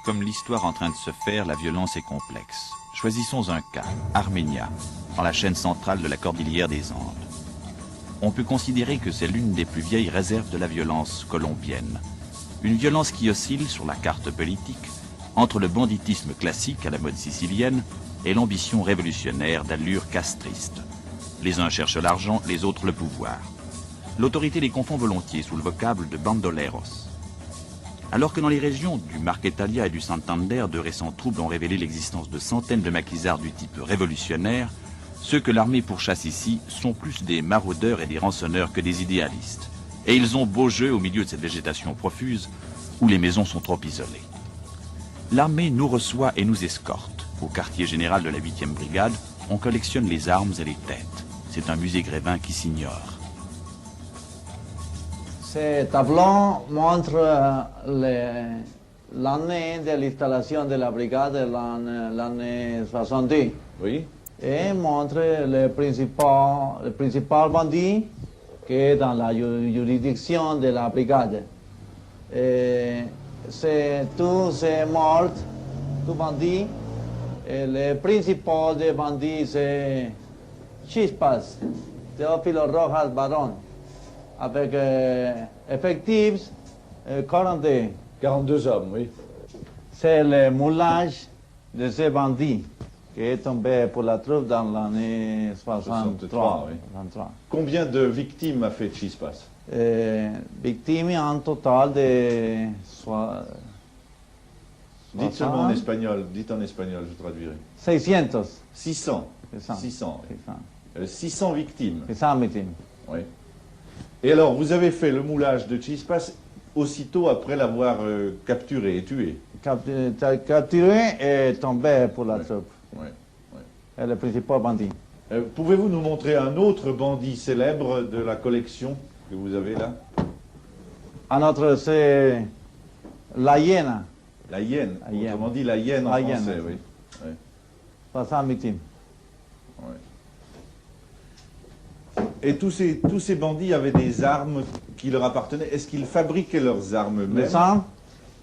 Comme l'histoire en train de se faire, la violence est complexe. Choisissons un cas, Arménia, dans la chaîne centrale de la cordillère des Andes. On peut considérer que c'est l'une des plus vieilles réserves de la violence colombienne. Une violence qui oscille sur la carte politique entre le banditisme classique à la mode sicilienne et l'ambition révolutionnaire d'allure castriste. Les uns cherchent l'argent, les autres le pouvoir. L'autorité les confond volontiers sous le vocable de bandoleros. Alors que dans les régions du Marquetalia et du Santander, de récents troubles ont révélé l'existence de centaines de maquisards du type révolutionnaire, ceux que l'armée pourchasse ici sont plus des maraudeurs et des rançonneurs que des idéalistes. Et ils ont beau jeu au milieu de cette végétation profuse où les maisons sont trop isolées. L'armée nous reçoit et nous escorte. Au quartier général de la 8e brigade, on collectionne les armes et les têtes. C'est un musée Grévin qui s'ignore. Ce tableau montre l'année de l'installation de la brigade, l'année 70. Oui. Et montre le principal bandit qui est dans la juridiction de la brigade. Tous ces morts, tous bandits. Et le principal des bandits, c'est Chispas, Teófilo Rojas Barón, avec effectifs 42. 42 hommes, oui. C'est le moulage de ces bandits qui est tombé pour la troupe dans l'année 63. Oui. 63. Combien de victimes a fait Chispas? Victimes en total de... Dites seulement en espagnol, dites en espagnol, je traduirai. 600. 600. 600. 600 victimes. 600 victimes. Oui. Et alors, vous avez fait le moulage de Chispas aussitôt après l'avoir capturé et tué. Capturé et tombé pour la troupe. Oui. Et le principal bandit. Pouvez-vous nous montrer un autre bandit célèbre de la collection que vous avez là? Un autre, c'est la hyène. La hyène, autrement dit la hyène en français, oui. 60 victimes. Oui. Et tous ces bandits avaient des armes qui leur appartenaient. Est-ce qu'ils fabriquaient leurs armes eux-mêmes? Les armes,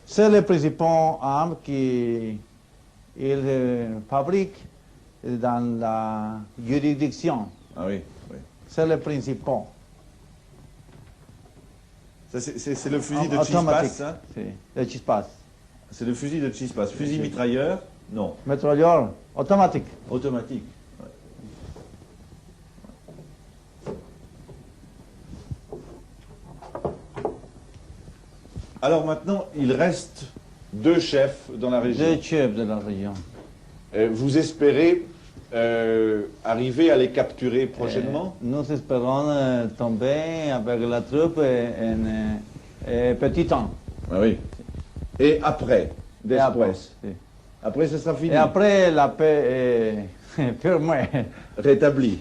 c'est les principales armes qu'ils fabriquent dans la juridiction. Ah oui, oui. C'est le principal. C'est le fusil de Chispas, hein? Le Chispas. C'est le fusil de Chispas. Fusil mitrailleur? Non. Mitrailleur automatique. Automatique. Ouais. Alors maintenant, il reste 2 chefs dans la région. 2 chefs de la région. Vous espérez arriver à les capturer prochainement? Nous espérons tomber avec la troupe en petit temps. Ah oui. Et après, après, après, ce sera fini. Et après, la paix est purement rétablie.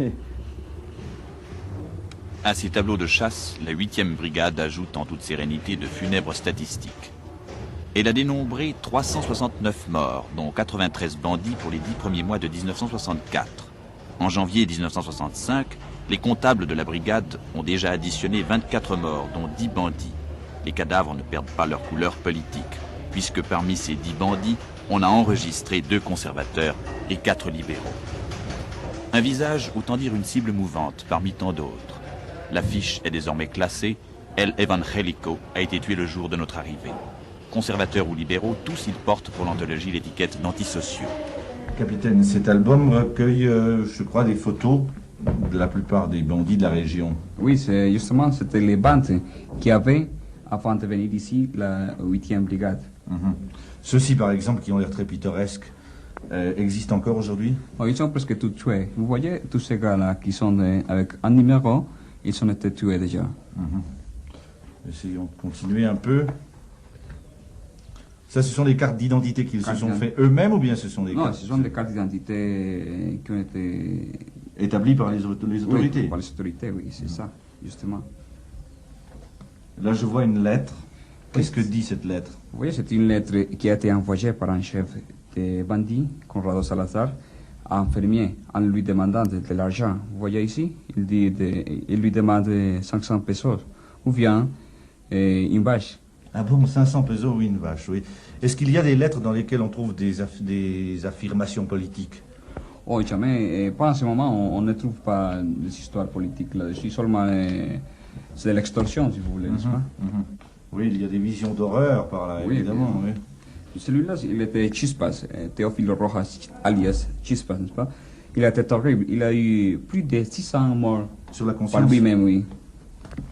À ces tableaux de chasse, la 8e brigade ajoute en toute sérénité de funèbres statistiques. Elle a dénombré 369 morts, dont 93 bandits pour les 10 premiers mois de 1964. En janvier 1965, les comptables de la brigade ont déjà additionné 24 morts, dont 10 bandits. Les cadavres ne perdent pas leur couleur politique, puisque parmi ces 10 bandits, on a enregistré 2 conservateurs et 4 libéraux. Un visage, autant dire une cible mouvante parmi tant d'autres. L'affiche est désormais classée. El Evangelico a été tué le jour de notre arrivée. Conservateurs ou libéraux, tous ils portent pour l'anthologie l'étiquette d'antisociaux. Capitaine, cet album recueille, je crois, des photos de la plupart des bandits de la région. Oui, justement, c'était les bandes qui avaient, avant de venir ici, la 8e brigade. Ceux-ci, par exemple, qui ont l'air très pittoresques, existent encore aujourd'hui? Ils sont presque tous tués. Vous voyez, tous ces gars-là qui sont avec un numéro, ils ont été tués déjà. Essayons de continuer un peu. Ça, ce sont des cartes d'identité qu'ils se sont fait eux-mêmes ou bien ce sont des cartes... Non, ce sont des cartes d'identité qui ont été... établies par les autorités? Oui, par les autorités, oui, c'est ça, justement. Là, je vois une lettre. Qu'est-ce que dit cette lettre? Vous voyez, c'est une lettre qui a été envoyée par un chef des bandits, Conrado Salazar, à un fermier, en lui demandant de l'argent. Vous voyez ici, il lui demande 500 pesos, ou bien une vache Ah bon, 500 pesos, oui, une vache, oui. Est-ce qu'il y a des lettres dans lesquelles on trouve des affirmations politiques? Oh, jamais, pas en ce moment, on ne trouve pas des histoires politiques là-dessus, seulement c'est de l'extorsion, si vous voulez, n'est-ce pas? Oui, il y a des visions d'horreur par là, Oui, évidemment. Oui. Celui-là, il était Chispas, Théophile Rojas, alias Chispas, n'est-ce pas? Il a été terrible, il a eu plus de 600 morts Sur la par conscience. lui-même, oui.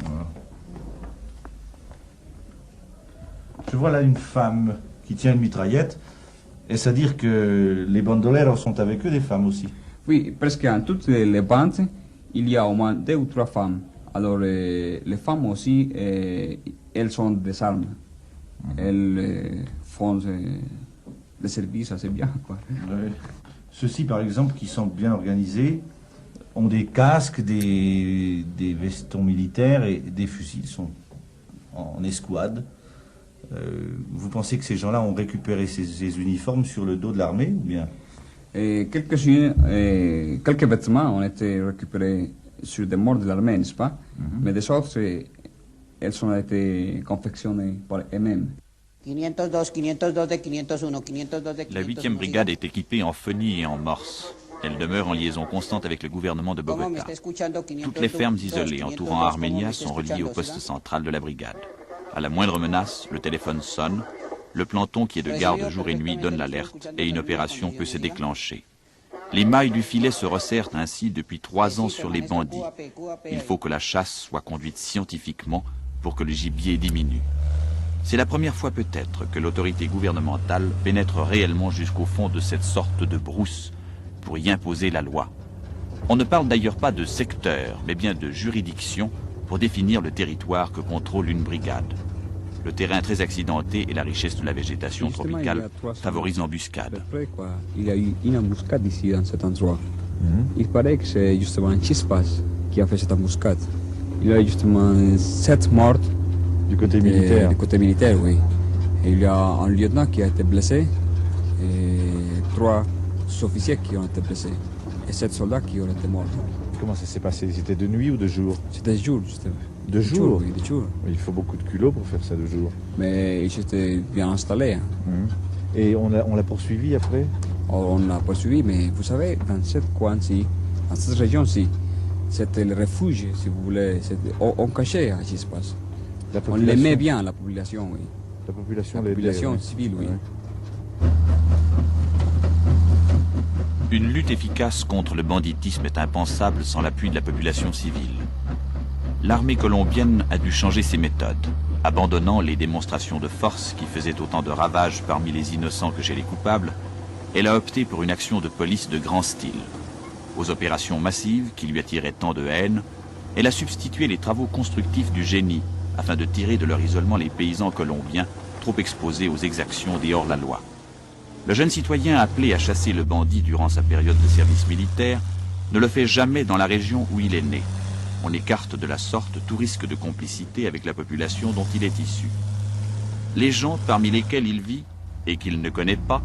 Voilà. Je vois là une femme qui tient une mitraillette. Est-ce à dire que les bandoleros sont avec eux des femmes aussi? Oui, presque en toutes les bandes, il y a au moins 2 ou 3 femmes. Alors, les femmes aussi, elles ont des armes. Elles font des services assez bien, quoi. Oui. Ceux-ci, par exemple, qui sont bien organisés, ont des casques, des vestons militaires et des fusils. Ils sont en escouade. Vous pensez que ces gens-là ont récupéré ces uniformes sur le dos de l'armée ou bien? Quelques vêtements ont été récupérés sur des morts de l'armée, n'est-ce pas? Mais des autres, elles ont été confectionnées par eux-mêmes. 502, 502 de 501, 502 de 501. La 8e brigade est équipée en phonies et en morse. Elle demeure en liaison constante avec le gouvernement de Bogota. Toutes les fermes isolées entourant Arménia sont reliées au poste central de la brigade. À la moindre menace, le téléphone sonne, le planton qui est de garde jour et nuit donne l'alerte et une opération peut se déclencher. Les mailles du filet se resserrent ainsi depuis 3 ans sur les bandits. Il faut que la chasse soit conduite scientifiquement pour que le gibier diminue. C'est la première fois peut-être que l'autorité gouvernementale pénètre réellement jusqu'au fond de cette sorte de brousse pour y imposer la loi. On ne parle d'ailleurs pas de secteur, mais bien de juridiction pour définir le territoire que contrôle une brigade. Le terrain très accidenté et la richesse de la végétation tropicale favorisent l'embuscade. Il y a eu une embuscade ici, dans cet endroit. Il paraît que c'est justement Chispas qui a fait cette embuscade. Il y a justement 7 morts. Du côté militaire. Du côté militaire, oui. Et il y a un lieutenant qui a été blessé et 3 officiers qui ont été blessés et 7 soldats qui ont été morts. Comment ça s'est passé? C'était de nuit ou de jour? C'était jour, justement. De jour? Oui, de jour. Il faut beaucoup de culot pour faire ça de jour. Mais ils étaient bien installés. Hein. Et on l'a poursuivi après? On l'a poursuivi, mais vous savez, dans cette coin-ci, dans cette région-ci, c'était le refuge, si vous voulez. On cachait à Chispas. On l'aimait bien, la population, oui. La population, La population civile, oui. Ouais. Une lutte efficace contre le banditisme est impensable sans l'appui de la population civile. L'armée colombienne a dû changer ses méthodes, abandonnant les démonstrations de force qui faisaient autant de ravages parmi les innocents que chez les coupables. Elle a opté pour une action de police de grand style. Aux opérations massives qui lui attiraient tant de haine, elle a substitué les travaux constructifs du génie afin de tirer de leur isolement les paysans colombiens trop exposés aux exactions des hors-la-loi. Le jeune citoyen appelé à chasser le bandit durant sa période de service militaire ne le fait jamais dans la région où il est né. On écarte de la sorte tout risque de complicité avec la population dont il est issu. Les gens parmi lesquels il vit et qu'il ne connaît pas,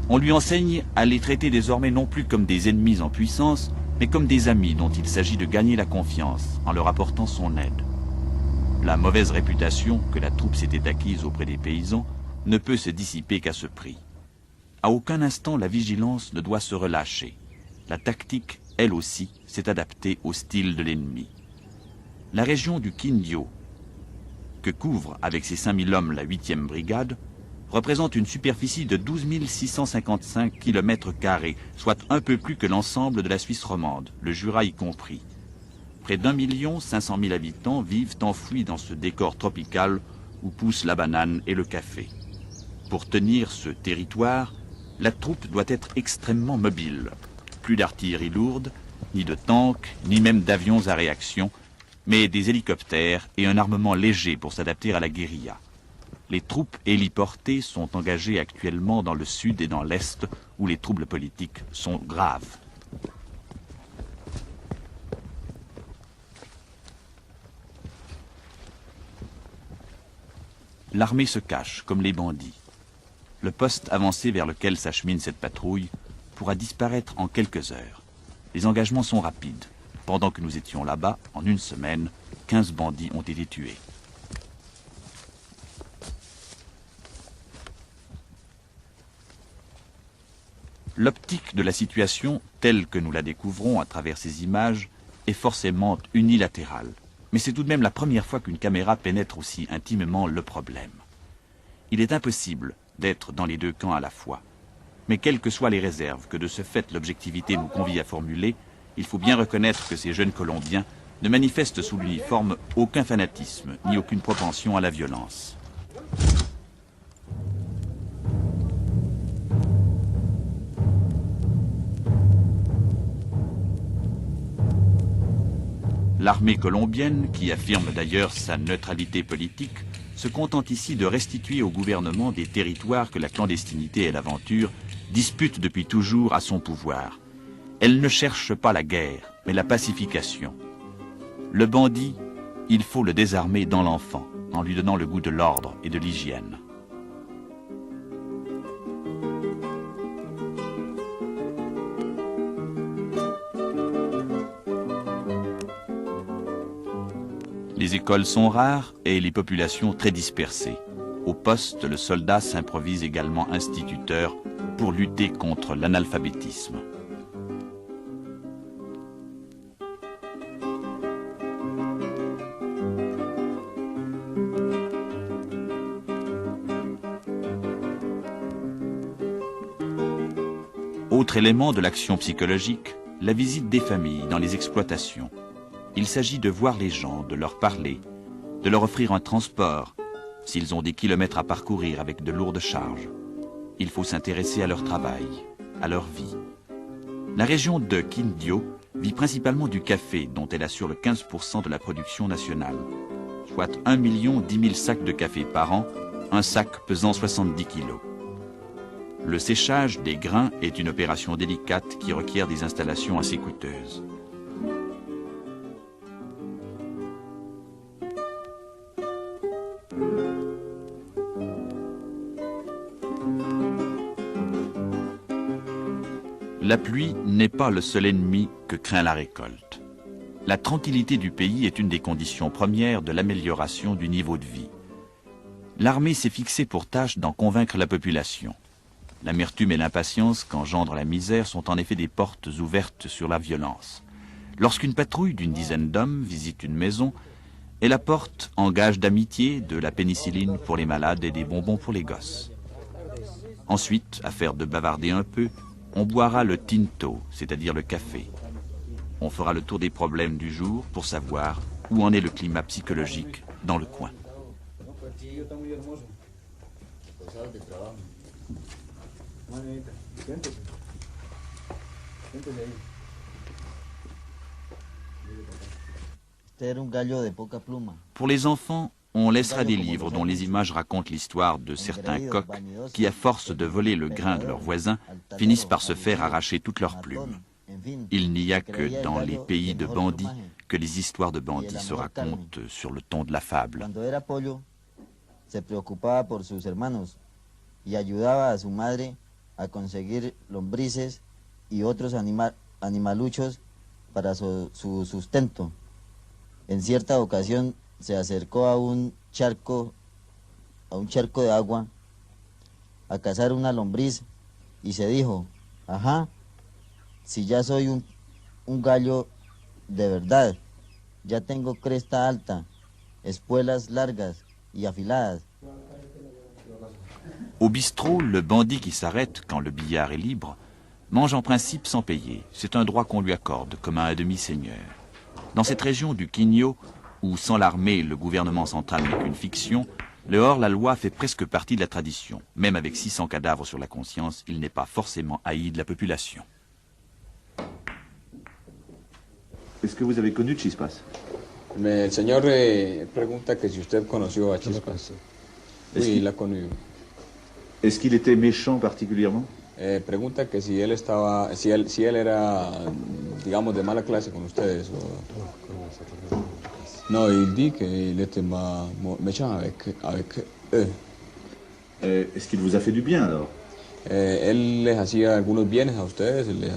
on lui enseigne à les traiter désormais non plus comme des ennemis en puissance, mais comme des amis dont il s'agit de gagner la confiance en leur apportant son aide. La mauvaise réputation que la troupe s'était acquise auprès des paysans ne peut se dissiper qu'à ce prix. À aucun instant la vigilance ne doit se relâcher. La tactique, elle aussi, s'est adaptée au style de l'ennemi. La région du Quindio, que couvre avec ses 5000 hommes la 8e brigade, représente une superficie de 12 655 km², soit un peu plus que l'ensemble de la Suisse romande, le Jura y compris. Près d'1 500 000 habitants vivent enfouis dans ce décor tropical où poussent la banane et le café. Pour tenir ce territoire, la troupe doit être extrêmement mobile. Plus d'artillerie lourde, ni de tanks, ni même d'avions à réaction, mais des hélicoptères et un armement léger pour s'adapter à la guérilla. Les troupes héliportées sont engagées actuellement dans le sud et dans l'est, où les troubles politiques sont graves. L'armée se cache, comme les bandits. Le poste avancé vers lequel s'achemine cette patrouille pourra disparaître en quelques heures. Les engagements sont rapides. Pendant que nous étions là-bas, en une semaine, 15 bandits ont été tués. L'optique de la situation, telle que nous la découvrons à travers ces images, est forcément unilatérale. Mais c'est tout de même la première fois qu'une caméra pénètre aussi intimement le problème. Il est impossible d'être dans les deux camps à la fois. Mais quelles que soient les réserves que de ce fait l'objectivité nous convie à formuler, il faut bien reconnaître que ces jeunes Colombiens ne manifestent sous l'uniforme aucun fanatisme ni aucune propension à la violence. L'armée colombienne, qui affirme d'ailleurs sa neutralité politique, se contente ici de restituer au gouvernement des territoires que la clandestinité et l'aventure disputent depuis toujours à son pouvoir. Elle ne cherche pas la guerre, mais la pacification. Le bandit, il faut le désarmer dans l'enfant, en lui donnant le goût de l'ordre et de l'hygiène. Les écoles sont rares et les populations très dispersées. Au poste, le soldat s'improvise également instituteur pour lutter contre l'analphabétisme. Autre élément de l'action psychologique, la visite des familles dans les exploitations. Il s'agit de voir les gens, de leur parler, de leur offrir un transport, s'ils ont des kilomètres à parcourir avec de lourdes charges. Il faut s'intéresser à leur travail, à leur vie. La région de Quindío vit principalement du café, dont elle assure le 15% de la production nationale, soit 1 1000 000 sacs de café par an, un sac pesant 70 kilos. Le séchage des grains est une opération délicate qui requiert des installations assez coûteuses. La pluie n'est pas le seul ennemi que craint la récolte. La tranquillité du pays est une des conditions premières de l'amélioration du niveau de vie. L'armée s'est fixée pour tâche d'en convaincre la population. L'amertume et l'impatience qu'engendre la misère sont en effet des portes ouvertes sur la violence. Lorsqu'une patrouille d'une dizaine d'hommes visite une maison, elle apporte en gage d'amitié de la pénicilline pour les malades et des bonbons pour les gosses. Ensuite, affaire de bavarder un peu, on boira le tinto, c'est-à-dire le café. On fera le tour des problèmes du jour pour savoir où en est le climat psychologique dans le coin. Pour les enfants, on laissera des livres dont les images racontent l'histoire de certains coqs qui, à force de voler le grain de leurs voisins, finissent par se faire arracher toutes leurs plumes. Il n'y a que dans les pays de bandits que les histoires de bandits se racontent sur le ton de la fable. Se preocupaba por sus hermanos y ayudaba a su madre a conseguir lombrices y otros animaluchos para su sustento. En cierta ocasión se acercó a un charco de agua a cazar una lombriz y se dijo, ajá, si ya soy un gallo de verdad, ya tengo cresta alta, espuelas largas y afiladas. Au bistrot, le bandit qui s'arrête quand le billard est libre mange en principe sans payer. C'est un droit qu'on lui accorde, comme à un demi-seigneur. Dans cette région du Quindío, où sans l'armée, le gouvernement central n'est qu'une fiction, le hors-la-loi fait presque partie de la tradition. Même avec 600 cadavres sur la conscience, il n'est pas forcément haï de la population. Est-ce que vous avez connu Chispas? El señor pregunta que si usted conoció a Chispas. Oui, la connu. Est-ce qu'il était méchant particulièrement? Pregunta que si él era, digamos, de mala clase con ustedes. No, il dit qu'il était méchant avec eux. Est-ce qu'il vous a fait du bien alors? Él les hacía algunos bienes a ustedes, les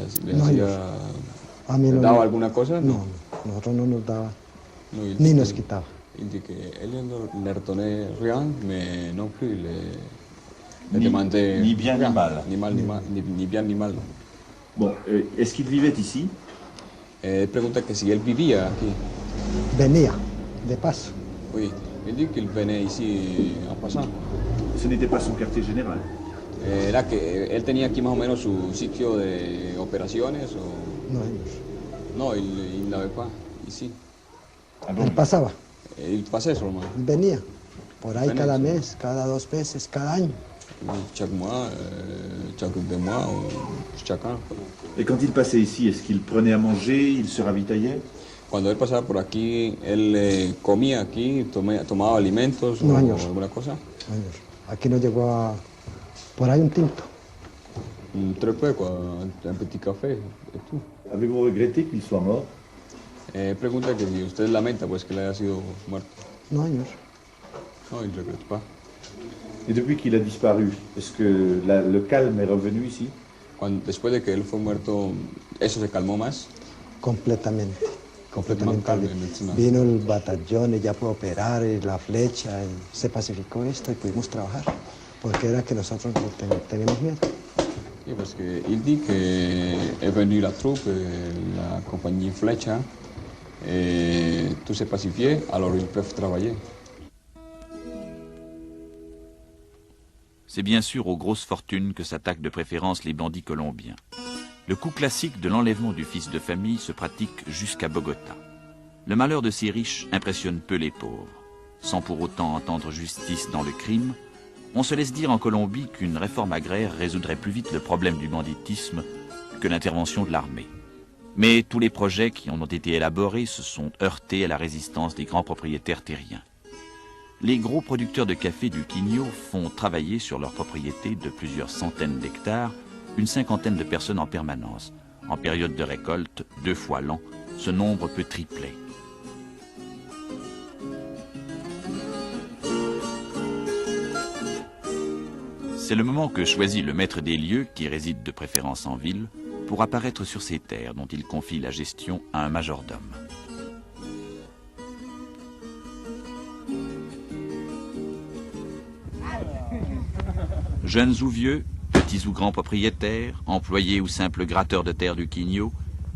daba alguna cosa? No, nosotros no nos daba, No, ni nos quitaba. Il dit que él ne leur donnait rien, mais non plus Él demandé ni bien ni mal. Ni mal, ni bien ni mal. Bon, est-ce qu'il vivait ici? Pregunta que si él vivía aquí. Venía, de paso. Oui, il dit qu'il venait ici en passant. Ce n'était pas son quartier général. Era que él tenía aquí más o menos su sitio de operaciones o... No, ellos. No, il n'avait pas ici. Ah bon? Él pasaba, Il passait seulement. venía. Por ahí Venía, cada sí. mes, cada 2 meses, cada año. Chaque mois, chaque 2 mois ou chaque an. Et quand il passait ici, est-ce qu'il prenait à manger, il se ravitaillait? Cuando él pasaba por aquí, él comía aquí, tomaba alimentos No, o señor. alguna cosa. Años. Aquí nos llegó a, por ahí un tinto. Très peu, quoi, un petit café et tout. Avez-vous regretté qu'il soit mort? Pregunta que si usted lamenta pues que le haya sido muerto. No, años. No, il ne regrette pas. Et depuis qu'il a disparu, est-ce que le calme est revenu ici? Después de que él fue muerto, ¿eso se calmó más? Completamente. Completamente calmo. Vino el batallón y ya pudo operar y la flecha y se pacificó esto y pudimos trabajar. Porque era que nosotros teníamos miedo. Sí, parce que il dit que est venu la troupe, la compagnie Flecha, et tout s'est pacifié, alors ils peuvent travailler. C'est bien sûr aux grosses fortunes que s'attaquent de préférence les bandits colombiens. Le coup classique de l'enlèvement du fils de famille se pratique jusqu'à Bogota. Le malheur de ces riches impressionne peu les pauvres. Sans pour autant entendre justice dans le crime, on se laisse dire en Colombie qu'une réforme agraire résoudrait plus vite le problème du banditisme que l'intervention de l'armée. Mais tous les projets qui en ont été élaborés se sont heurtés à la résistance des grands propriétaires terriens. Les gros producteurs de café du Quinio font travailler sur leurs propriétés de plusieurs centaines d'hectares une cinquantaine de personnes en permanence. En période de récolte, 2 fois l'an, ce nombre peut tripler. C'est le moment que choisit le maître des lieux, qui réside de préférence en ville, pour apparaître sur ces terres dont il confie la gestion à un majordome. Jeunes ou vieux, petits ou grands propriétaires, employés ou simples gratteurs de terre du Quinio,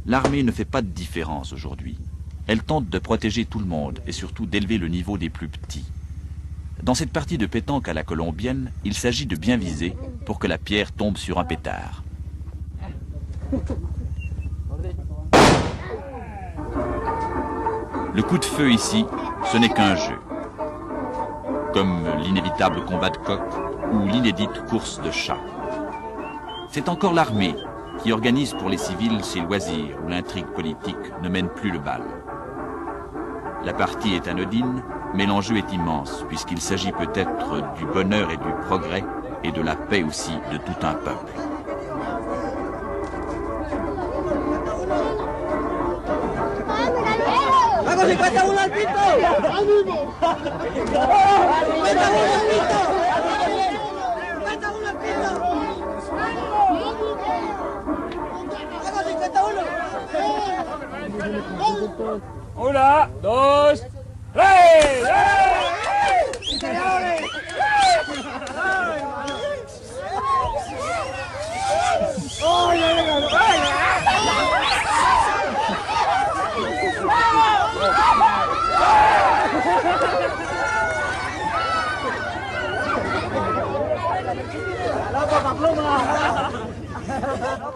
l'armée ne fait pas de différence aujourd'hui. Elle tente de protéger tout le monde et surtout d'élever le niveau des plus petits. Dans cette partie de pétanque à la colombienne, il s'agit de bien viser pour que la pierre tombe sur un pétard. Le coup de feu ici, ce n'est qu'un jeu. Comme l'inévitable combat de coq ou l'inédite course de chat. C'est encore l'armée qui organise pour les civils ces loisirs où l'intrigue politique ne mène plus le bal. La partie est anodine, mais l'enjeu est immense, puisqu'il s'agit peut-être du bonheur et du progrès, et de la paix aussi de tout un peuple. Una, dos, tres.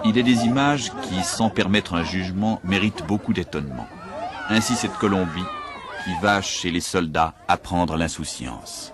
Il est des images qui, sans permettre un jugement, méritent beaucoup d'étonnement. Ainsi cette Colombie qui va chez les soldats apprendre l'insouciance.